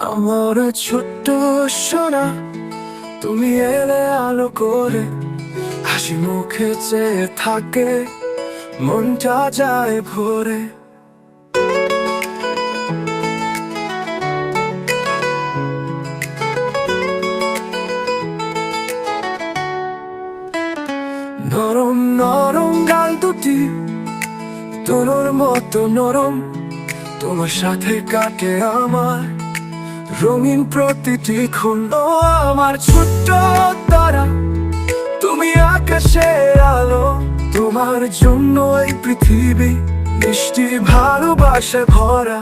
আমার ছোট্ট সোনা, তুমি এলে আলো করে, হাসি মুখে চেয়ে থাকে, মনটা যায় ভরে। নরম নরম গাল দুটি তোর মতো নরম, তোমার সাথে কাটে আমার রঙিন প্রতিটি ক্ষণ। ও আমার ছোট্ট তারা, তুমি আকাশের আলো, তোমার জন্য এই পৃথিবী মিষ্টি ভালোবাসে ভরা।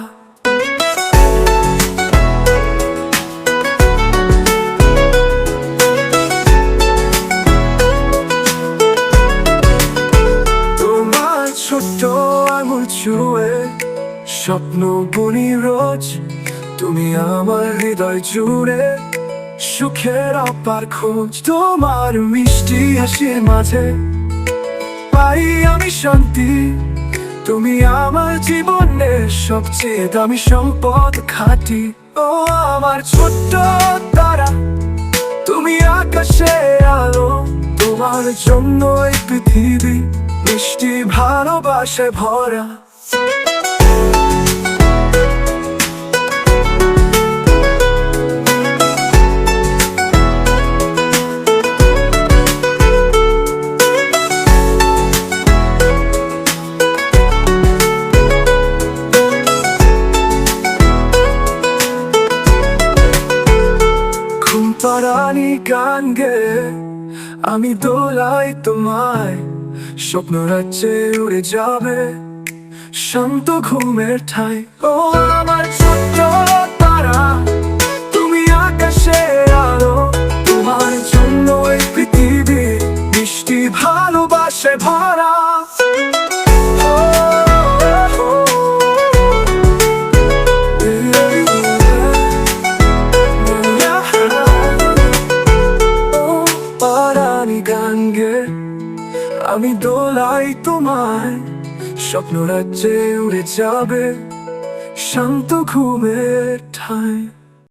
তোমার ছোট্ট আঙুল ছুঁয়ে স্বপ্ন বুনি রোজ, তুমি আমার হৃদয় জুড়ে সুখের অপার খোঁজ। তোমার মিষ্টি হাসির মাঝে পাই আমি শান্তি, তুমি আমার জীবনের সবচেয়ে দামি সম্পদ খাঁটি। ও আমার ছোট্ট তারা, তুমি আকাশে আলো, তোমার জন্য এই পৃথিবী মিষ্টি ভালোবাসে ভরা। ঘুমপাড়ানি গান গেয়ে আমি দোলাই তোমায়, স্বপ্ন রাজ্যে উড়ে যাবে শান্ত ঘুমের ঠাই। ও আমার ছোট্ট তারা, তুমি আকাশে আলো, তোমার জন্য এই পৃথিবী মিষ্টি ভালোবাসে ভরা। গান গে আমি দোলাই তোমায়, স্বপ্ন রাজ্যে উড়ে যাবে শান্ত ঘুমের ঠাই।